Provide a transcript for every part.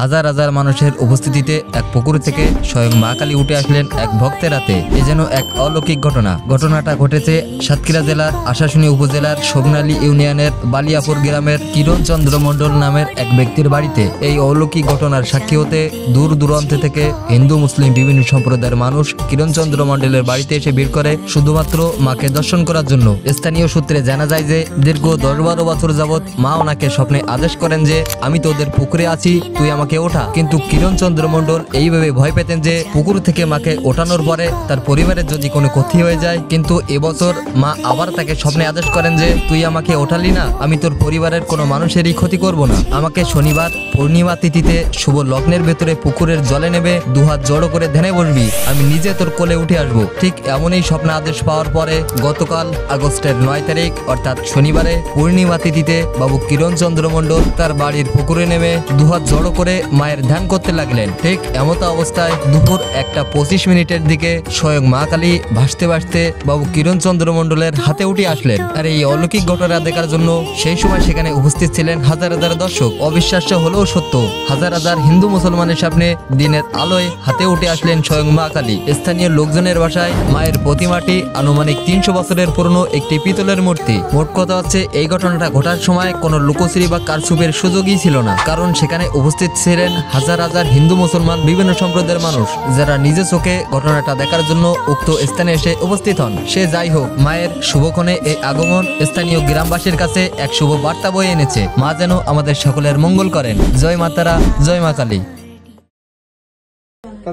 হাজার হাজার মানুষের উপস্থিতিতে এক পুকুর থেকে স্বয়ং মা কালী উঠে আসলেন এক ভক্তের হাতে। এ যেন এক অলৌকিক ঘটনা। ঘটনাটা ঘটেছে সাতক্ষীরা জেলার আশাশুনি উপজেলার সোগনালী ইউনিয়নের বালিয়াপুর গ্রামের কিরণ চন্দ্র মণ্ডল নামের এক ব্যক্তির বাড়িতে। এই অলৌকিক ঘটনার সাক্ষী হতে দূর দূরান্ত থেকে হিন্দু মুসলিম বিভিন্ন সম্প্রদায়ের মানুষ কিরণ চন্দ্র মণ্ডলের বাড়িতে এসে ভিড় করে শুধুমাত্র মাকে দর্শন করার জন্য। স্থানীয় সূত্রে জানা যায় যে দীর্ঘ 10-12 বছর যাবৎ মা ওনাকে স্বপ্নে আদেশ করেন যে আমি তোদের পুকুরে আছি, তুই আমাকে ওঠা। কিন্তু কিরণ চন্দ্র মণ্ডল এইভাবে ভয় পেতেন যে পুকুর থেকে মাকে ওঠানোর পরে তার পরিবারের যদি কোনো ক্ষতি হয়ে যায়। কিন্তু এবছর মা আবার তাকে স্বপ্নে আদেশ করেন যে তুই আমাকে ওঠালি না, আমি তোর পরিবারের কোনো মানুষেরই ক্ষতি করব না। আমাকে শনিবার পূর্ণিমা তিথিতে শুভ লগ্নের ভেতরে পুকুরের জলে নেবে, দুহাত জড়ো করে ধ্যানে বসবি, আমি নিজে তোর কোলে উঠে আসবো। ঠিক এমনই স্বপ্ন আদেশ পাওয়ার পরে গতকাল আগস্টের 9 তারিখ অর্থাৎ শনিবারে পূর্ণিমা তিথিতে বাবু কিরণ চন্দ্র মণ্ডল তার বাড়ির পুকুরে নেমে দুহাত জড়ো করে মায়ের ধ্যান করতে লাগলেন। ঠিক এমতো অবস্থায় দুপুর 1:25 দিকে স্বয়ং মা কালী ভাসতে ভাসতে বাবু কিরণ চন্দ্র মণ্ডলের হাতে উঠে আসলেন। আর এই অলৌকিক ঘটনা দেখার জন্য সেই সময় সেখানে উপস্থিত ছিলেন হাজার হাজার দর্শক। অবিশ্বাস্য হলেও সত্য, হাজার হাজার হিন্দু মুসলমানের সামনে দিনের আলোয় হাতে উঠে আসলেন স্বয়ং মা কালী। স্থানীয় লোকজনের ভাষায় মায়ের প্রতিমাটি আনুমানিক 300 বছরের পুরনো একটি পিতলের মূর্তি। মোট কথা হচ্ছে এই ঘটনাটা ঘটার সময় কোনো লুকোচুরি বা কারচুপের সুযোগই ছিল না, কারণ সেখানে উপস্থিত ছিলেন হাজার হাজার হিন্দু মুসলমান বিভিন্ন সম্প্রদায়ের মানুষ, যারা নিজে চোখে ঘটনাটা দেখার জন্য উক্ত স্থানে এসে উপস্থিত হন। সে যাই হোক, মায়ের শুভক্ষণে এই আগমন স্থানীয় গ্রামবাসীর কাছে এক শুভ বার্তা বয়ে এনেছে। মা যেন আমাদের সকলের মঙ্গল করেন। জয় মাতারা, জয় মা কালী।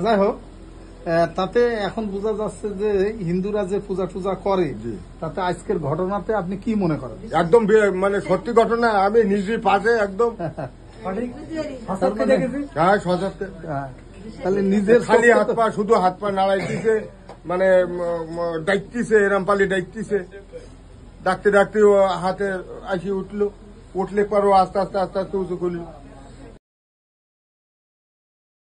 যাই হোক, তাতে এখন বোঝা যাচ্ছে যে হিন্দুরা যে পূজা টুজা করে, তাতে আজকের ঘটনাতে আপনি কি মনে করেন? একদম মানে সত্যি ঘটনা, আমি নিজের পাশে একদম তাহলে নিজের খালি হাত পা, শুধু হাত পা নাড়াইতেছে, মানে ডাকতেছে, এরম পালি ডাকতেছে, ডাকতে ডাকতে হাতে আসি উঠলো, উঠলে পরও আস্তে আস্তে আস্তে আস্তে উঁচু করলো।